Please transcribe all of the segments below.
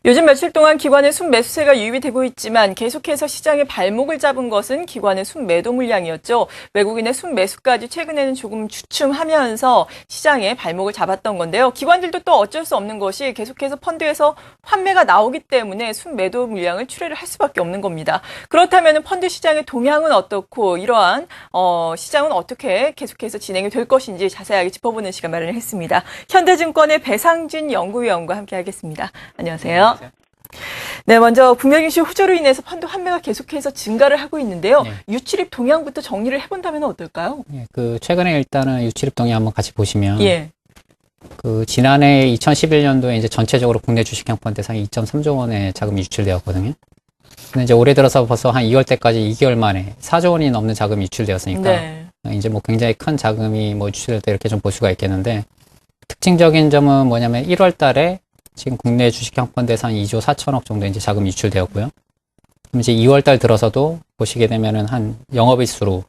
요즘 며칠 동안 기관의 순매수세가 유입이 되고 있지만 계속해서 시장의 발목을 잡은 것은 기관의 순매도 물량이었죠. 외국인의 순매수까지 최근에는 조금 주춤하면서 시장의 발목을 잡았던 건데요. 기관들도 또 어쩔 수 없는 것이 계속해서 펀드에서 환매가 나오기 때문에 순매도 물량을 출회를 할 수밖에 없는 겁니다. 그렇다면 펀드 시장의 동향은 어떻고 이러한 시장은 어떻게 계속해서 진행이 될 것인지 자세하게 짚어보는 시간 마련했습니다. 현대증권의 배상진 연구위원과 함께하겠습니다. 안녕하세요. 네, 먼저 국내 증시 호조로 인해서 펀드 환매가 계속해서 증가를 하고 있는데요. 네. 유출입 동향부터 정리를 해본다면 어떨까요? 최근에 일단은 유출입 동향 한번 같이 보시면, 예. 지난해 2011년도에 이제 전체적으로 국내 주식형 펀드에서 한 2.3조 원의 자금이 유출되었거든요. 근데 이제 올해 들어서 벌써 한 2월 때까지 2개월 만에 4조 원이 넘는 자금이 유출되었으니까, 네. 이제 뭐 굉장히 큰 자금이 유출될 때 이렇게 좀 볼 수가 있겠는데, 특징적인 점은 뭐냐면 1월 달에 지금 국내 주식형 펀드에서 한 2조 4천억 정도 이제 자금이 유출되었고요. 그럼 이제 2월 달 들어서도 보시게 되면은 한 영업일수로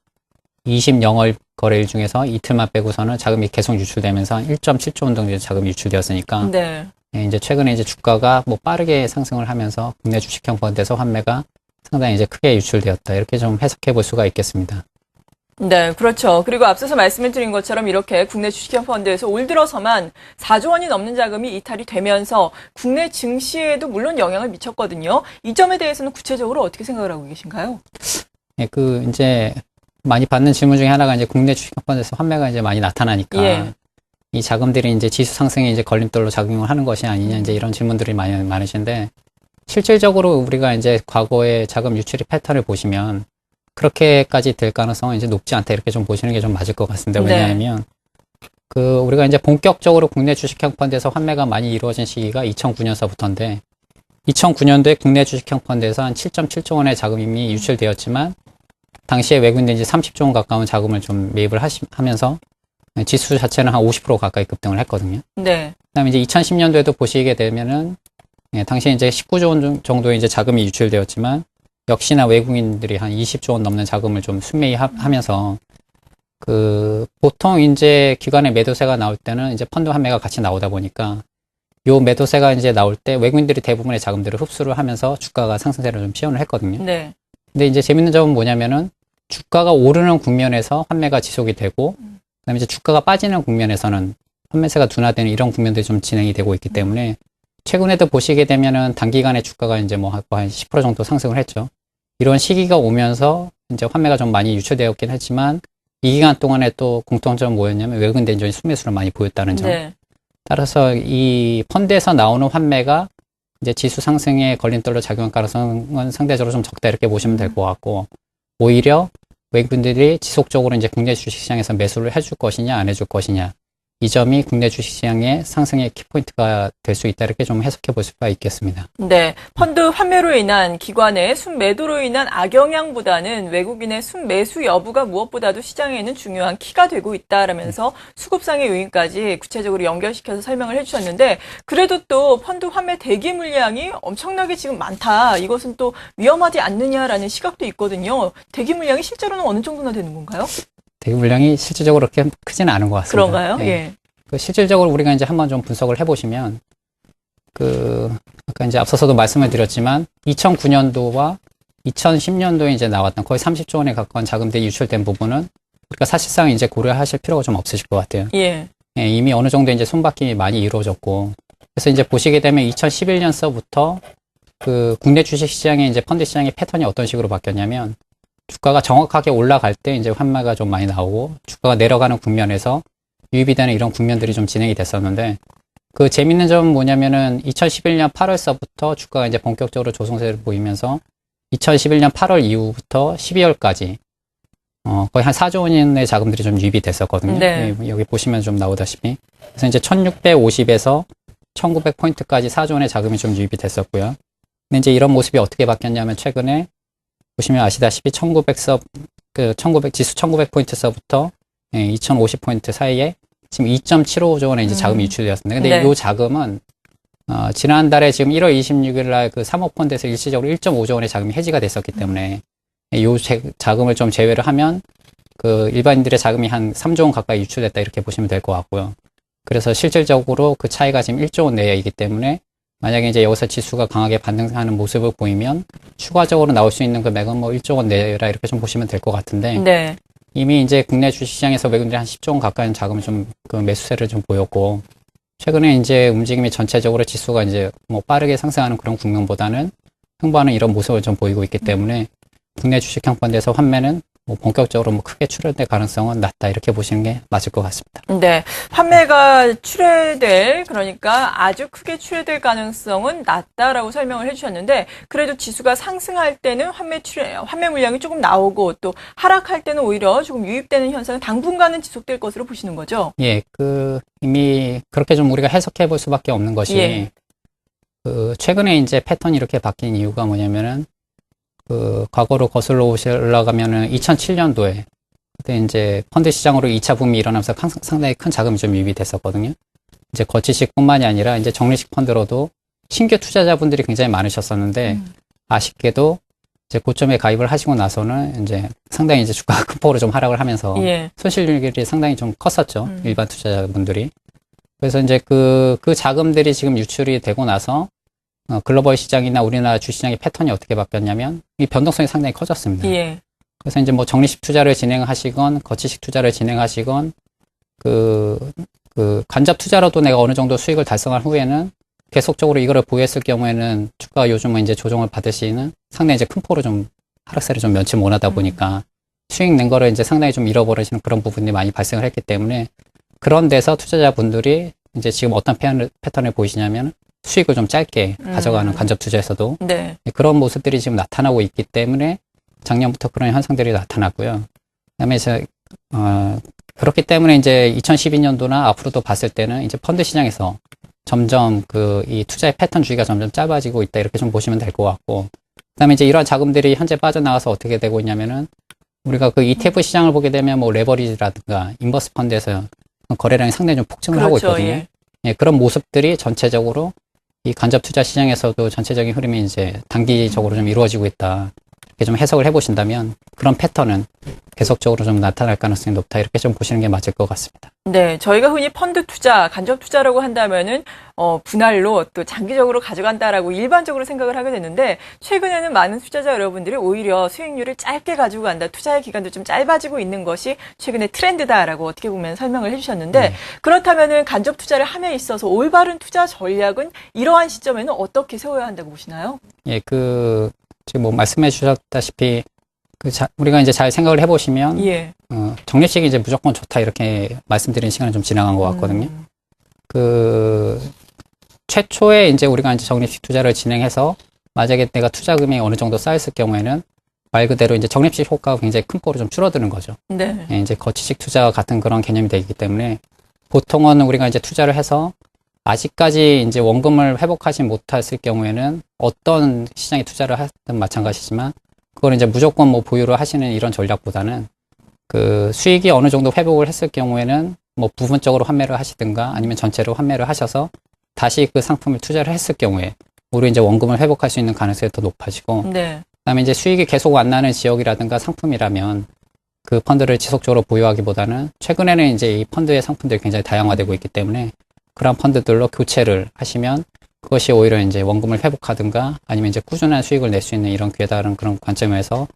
20 영업 거래일 중에서 이틀만 빼고서는 자금이 계속 유출되면서 한 1.7조 원 정도 자금이 유출되었으니까. 네. 이제 최근에 이제 주가가 뭐 빠르게 상승을 하면서 국내 주식형 펀드에서 환매가 상당히 이제 크게 유출되었다. 이렇게 좀 해석해 볼 수가 있겠습니다. 네, 그렇죠. 그리고 앞서서 말씀을 드린 것처럼 이렇게 국내 주식형 펀드에서 올 들어서만 4조 원이 넘는 자금이 이탈이 되면서 국내 증시에도 물론 영향을 미쳤거든요. 이 점에 대해서는 구체적으로 어떻게 생각을 하고 계신가요? 이제 많이 받는 질문 중에 하나가 이제 국내 주식형 펀드에서 환매가 이제 많이 나타나니까 예. 이 자금들이 이제 지수 상승에 이제 걸림돌로 작용을 하는 것이 아니냐 이제 이런 질문들이 많으신데, 실질적으로 우리가 이제 과거의 자금 유출입 패턴을 보시면 그렇게까지 될 가능성은 이제 높지 않다, 이렇게 좀 보시는 게 좀 맞을 것 같습니다. 왜냐하면 우리가 이제 본격적으로 국내 주식형 펀드에서 환매가 많이 이루어진 시기가 2009년서부터인데, 2009년도에 국내 주식형 펀드에서 한 7.7조 원의 자금이 유출되었지만 당시에 외국인들이 이제 30조 원 가까운 자금을 좀 매입을 하면서 지수 자체는 한 50% 가까이 급등을 했거든요. 네. 그다음에 이제 2010년도에도 보시게 되면은 당시에 이제 19조 원 정도의 이제 자금이 유출되었지만 역시나 외국인들이 한 20조 원 넘는 자금을 좀 순매입하면서 보통 이제 기관의 매도세가 나올 때는 이제 펀드 환매가 같이 나오다 보니까 요 매도세가 이제 나올 때 외국인들이 대부분의 자금들을 흡수를 하면서 주가가 상승세를 좀 시현을 했거든요. 네. 근데 이제 재밌는 점은 뭐냐면은 주가가 오르는 국면에서 환매가 지속이 되고, 그다음에 이제 주가가 빠지는 국면에서는 환매세가 둔화되는 이런 국면들이 좀 진행이 되고 있기 때문에 최근에도 보시게 되면은 단기간에 주가가 이제 뭐 한 10% 정도 상승을 했죠. 이런 시기가 오면서 이제 환매가 좀 많이 유출되었긴 했지만 이 기간 동안에 또 공통점은 뭐였냐면 외국인들 이제 순매수를 많이 보였다는 점. 네. 따라서 이 펀드에서 나오는 환매가 이제 지수 상승에 걸림돌로 작용할 가능성은 상대적으로 좀 적다, 이렇게 보시면 될 것 같고, 오히려 외국인들이 지속적으로 이제 국내 주식시장에서 매수를 해줄 것이냐 안 해줄 것이냐, 이 점이 국내 주식시장의 상승의 키포인트가 될 수 있다, 이렇게 좀 해석해 볼 수가 있겠습니다. 네. 펀드 환매로 인한 기관의 순매도로 인한 악영향보다는 외국인의 순매수 여부가 무엇보다도 시장에는 중요한 키가 되고 있다라면서 수급상의 요인까지 구체적으로 연결시켜서 설명을 해주셨는데, 그래도 또 펀드 환매 대기 물량이 엄청나게 지금 많다, 이것은 또 위험하지 않느냐라는 시각도 있거든요. 대기 물량이 실제로는 어느 정도나 되는 건가요? 대기 물량이 실질적으로 그렇게 크지는 않은 것 같습니다. 그런가요? 네. 예. 실질적으로 우리가 이제 한번 좀 분석을 해보시면, 아까 이제 앞서서도 말씀을 드렸지만, 2009년도와 2010년도에 이제 나왔던 거의 30조 원에 가까운 자금들이 유출된 부분은 우리가 사실상 이제 고려하실 필요가 좀 없으실 것 같아요. 예. 이미 어느 정도 이제 손바뀜이 많이 이루어졌고, 그래서 이제 보시게 되면 2011년서부터 국내 주식 시장의 이제 펀드 시장의 패턴이 어떤 식으로 바뀌었냐면, 주가가 정확하게 올라갈 때 이제 환매가 좀 많이 나오고, 주가가 내려가는 국면에서 유입이 되는 이런 국면들이 좀 진행이 됐었는데, 재밌는 점은 뭐냐면은 2011년 8월서부터 주가가 이제 본격적으로 조성세를 보이면서 2011년 8월 이후부터 12월까지 거의 한 4조 원의 자금들이 좀 유입이 됐었거든요. 네. 여기 보시면 좀 나오다시피. 그래서 이제 1650에서 1900포인트까지 4조 원의 자금이 좀 유입이 됐었고요. 근데 이제 이런 모습이 어떻게 바뀌었냐면, 최근에 보시면 아시다시피 지수 1900포인트서부터 2050포인트 사이에 지금 2.75조 원의 이제 자금이 유출되었습니다. 근데 네. 이 자금은 지난달에 지금 1월 26일 날 사모펀드에서 일시적으로 1.5조 원의 자금이 해지가 됐었기 때문에 이 자금을 좀 제외를 하면 일반인들의 자금이 한 3조 원 가까이 유출됐다, 이렇게 보시면 될 것 같고요. 그래서 실질적으로 그 차이가 지금 1조 원 내외이기 때문에 만약에 이제 여기서 지수가 강하게 반등하는 모습을 보이면 추가적으로 나올 수 있는 금액은 뭐 1조 원 내라 이렇게 좀 보시면 될 것 같은데 네. 이미 이제 국내 주식시장에서 외국인들이 한 10조 원 가까이 자금을 좀 그 매수세를 좀 보였고 최근에 이제 움직임이 전체적으로 지수가 이제 뭐 빠르게 상승하는 그런 국면보다는 횡보하는 이런 모습을 좀 보이고 있기 때문에 국내 주식형 펀드에서 환매는 뭐 본격적으로 뭐 크게 출현될 가능성은 낮다 이렇게 보시는 게 맞을 것 같습니다. 네. 환매가 출회될, 그러니까 아주 크게 출회될 가능성은 낮다라고 설명을 해주셨는데, 그래도 지수가 상승할 때는 환매 물량이 조금 나오고, 또 하락할 때는 오히려 조금 유입되는 현상은 당분간은 지속될 것으로 보시는 거죠? 예, 이미 그렇게 좀 우리가 해석해 볼 수밖에 없는 것이, 예. 최근에 이제 패턴이 이렇게 바뀐 이유가 뭐냐면은, 과거로 거슬러 올라가면은 2007년도에 그때 이제 펀드 시장으로 2차 붐이 일어나면서 상당히 큰 자금이 좀 유입이 됐었거든요. 이제 거치식뿐만이 아니라 이제 적립식 펀드로도 신규 투자자분들이 굉장히 많으셨었는데 아쉽게도 이제 고점에 가입을 하시고 나서는 이제 상당히 이제 주가가 큰 폭으로 좀 하락을 하면서 예. 손실률이 상당히 좀 컸었죠. 일반 투자자분들이. 그래서 이제 그 자금들이 지금 유출이 되고 나서 글로벌 시장이나 우리나라 주시장의 패턴이 어떻게 바뀌었냐면 이 변동성이 상당히 커졌습니다. 예. 그래서 이제 뭐 적립식 투자를 진행하시건 거치식 투자를 진행하시건 간접 투자로도 내가 어느 정도 수익을 달성한 후에는 계속적으로 이거를 보유했을 경우에는 주가가 요즘은 이제 조정을 받을 시는 상당히 이제 큰 폭으로 좀 하락세를 좀 면치 못하다 보니까 수익 낸 거를 이제 상당히 좀 잃어버리시는 그런 부분이 많이 발생을 했기 때문에 그런 데서 투자자분들이 이제 지금 어떤 패턴을 보이시냐면 수익을 좀 짧게 가져가는 간접 투자에서도 네. 그런 모습들이 지금 나타나고 있기 때문에 작년부터 그런 현상들이 나타났고요. 그다음에 그렇기 때문에 이제 2012년도나 앞으로도 봤을 때는 이제 펀드 시장에서 점점 이 투자의 패턴 주기가 점점 짧아지고 있다 이렇게 좀 보시면 될 것 같고 그다음에 이제 이러한 자금들이 현재 빠져나가서 어떻게 되고 있냐면은 우리가 그 ETF 시장을 보게 되면 뭐 레버리지라든가 인버스 펀드에서 거래량이 상당히 좀 폭증을 하고 그렇죠. 있거든요. 예, 그런 모습들이 전체적으로 이 간접 투자 시장에서도 전체적인 흐름이 이제 단기적으로 좀 이루어지고 있다. 이렇게 좀 해석을 해보신다면 그런 패턴은 계속적으로 좀 나타날 가능성이 높다. 이렇게 좀 보시는 게 맞을 것 같습니다. 네, 저희가 흔히 펀드 투자, 간접 투자라고 한다면은 분할로 또 장기적으로 가져간다라고 일반적으로 생각을 하게 되는데 최근에는 많은 투자자 여러분들이 오히려 수익률을 짧게 가지고 간다, 투자의 기간도 좀 짧아지고 있는 것이 최근의 트렌드다라고 어떻게 보면 설명을 해주셨는데 그렇다면은 간접 투자를 함에 있어서 올바른 투자 전략은 이러한 시점에는 어떻게 세워야 한다고 보시나요? 예, 지금 뭐 말씀해 주셨다시피 우리가 이제 잘 생각을 해보시면 예. 적립식이 이제 무조건 좋다 이렇게 말씀드린 시간이 좀 지나간 것 같거든요. 최초에 이제 우리가 이제 적립식 투자를 진행해서 만약에 내가 투자금이 어느 정도 쌓였을 경우에는 말 그대로 이제 적립식 효과가 굉장히 큰 폭으로 좀 줄어드는 거죠. 네. 예, 이제 거치식 투자와 같은 그런 개념이 되기 때문에 보통은 우리가 이제 투자를 해서 아직까지 이제 원금을 회복하지 못했을 경우에는 어떤 시장에 투자를 하든 마찬가지지만 그걸 이제 무조건 뭐 보유를 하시는 이런 전략보다는 수익이 어느 정도 회복을 했을 경우에는 뭐 부분적으로 환매를 하시든가 아니면 전체로 환매를 하셔서 다시 그 상품을 투자를 했을 경우에 우리 이제 원금을 회복할 수 있는 가능성이 더 높아지고 네. 그다음에 이제 수익이 계속 안 나는 지역이라든가 상품이라면 그 펀드를 지속적으로 보유하기보다는 최근에는 이제 이 펀드의 상품들이 굉장히 다양화되고 있기 때문에 그런 펀드들로 교체를 하시면 그것이 오히려 이제 원금을 회복하든가 아니면 이제 꾸준한 수익을 낼 수 있는 이런 기회다라는 그런 관점에서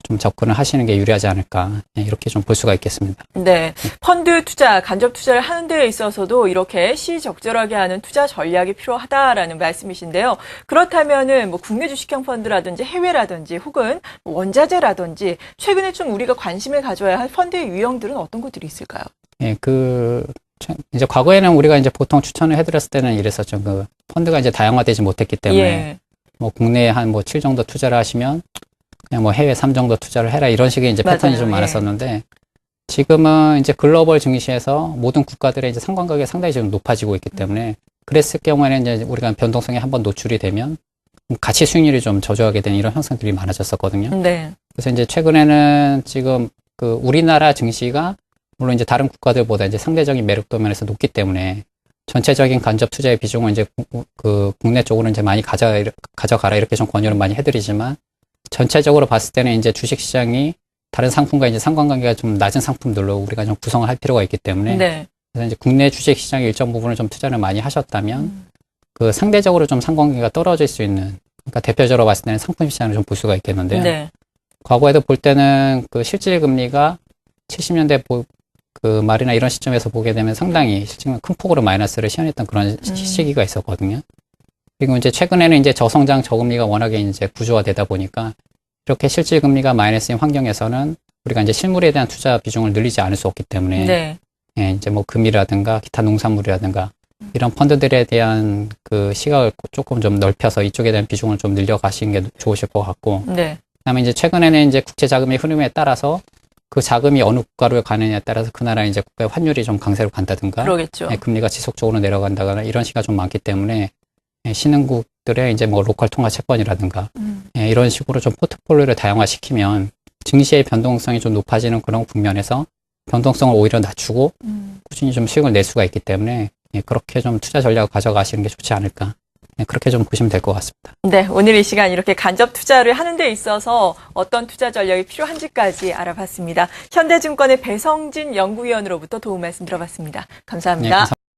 좀 접근을 하시는 게 유리하지 않을까 이렇게 좀 볼 수가 있겠습니다. 네, 펀드 투자, 간접 투자를 하는 데에 있어서도 이렇게 시적절하게 하는 투자 전략이 필요하다라는 말씀이신데요. 그렇다면은 뭐 국내 주식형 펀드라든지 해외라든지 혹은 뭐 원자재라든지 최근에 좀 우리가 관심을 가져야 할 펀드의 유형들은 어떤 것들이 있을까요? 예, 이제 과거에는 우리가 이제 보통 추천을 해드렸을 때는 이랬었죠. 펀드가 이제 다양화되지 못했기 때문에 예. 뭐 국내에 한 뭐 7 정도 투자를 하시면 그냥 뭐 해외 3 정도 투자를 해라 이런 식의 이제 패턴이 맞아요. 좀 예. 많았었는데 지금은 이제 글로벌 증시에서 모든 국가들의 이제 상관관계가 상당히 좀 높아지고 있기 때문에 그랬을 경우에는 이제 우리가 변동성에 한번 노출이 되면 가치 수익률이 좀 저조하게 되는 이런 현상들이 많아졌었거든요. 네. 그래서 이제 최근에는 지금 우리나라 증시가 물론 이제 다른 국가들보다 이제 상대적인 매력도 면에서 높기 때문에 전체적인 간접 투자의 비중을 이제 국내 쪽으로 이제 많이 가져가라 이렇게 좀 권유를 많이 해드리지만 전체적으로 봤을 때는 이제 주식 시장이 다른 상품과 이제 상관관계가 좀 낮은 상품들로 우리가 좀 구성을 할 필요가 있기 때문에 네. 그래서 이제 국내 주식 시장의 일정 부분을 좀 투자를 많이 하셨다면 그 상대적으로 좀 상관관계가 떨어질 수 있는, 그러니까 대표적으로 봤을 때는 상품 시장을 좀 볼 수가 있겠는데요. 네. 과거에도 볼 때는 그 실질 금리가 70년대 그 말이나 이런 시점에서 보게 되면 상당히 실질적으로 큰 폭으로 마이너스를 시현했던 그런 시기가 있었거든요. 그리고 이제 최근에는 이제 저성장 저금리가 워낙에 이제 구조화되다 보니까 이렇게 실질 금리가 마이너스인 환경에서는 우리가 이제 실물에 대한 투자 비중을 늘리지 않을 수 없기 때문에 네. 예, 이제 뭐 금이라든가 기타 농산물이라든가 이런 펀드들에 대한 그 시각을 조금 좀 넓혀서 이쪽에 대한 비중을 좀 늘려가시는 게 좋으실 것 같고, 네. 그다음에 이제 최근에는 이제 국제 자금의 흐름에 따라서 그 자금이 어느 국가로 가느냐에 따라서 그 나라 이제 국가의 환율이 좀 강세로 간다든가, 그러겠죠. 예, 금리가 지속적으로 내려간다거나 이런 시기가 좀 많기 때문에 예, 신흥국들의 이제 뭐 로컬 통화 채권이라든가 예, 이런 식으로 좀 포트폴리오를 다양화시키면 증시의 변동성이 좀 높아지는 그런 국면에서 변동성을 오히려 낮추고 꾸준히 좀 수익을 낼 수가 있기 때문에 예, 그렇게 좀 투자 전략을 가져가시는 게 좋지 않을까. 예, 그렇게 좀 보시면 될 것 같습니다. 네, 오늘 이 시간 이렇게 간접 투자를 하는 데 있어서 어떤 투자 전략이 필요한지까지 알아봤습니다. 현대증권의 배성진 연구위원으로부터 도움 말씀 들어봤습니다. 감사합니다. 예, 감사합니다.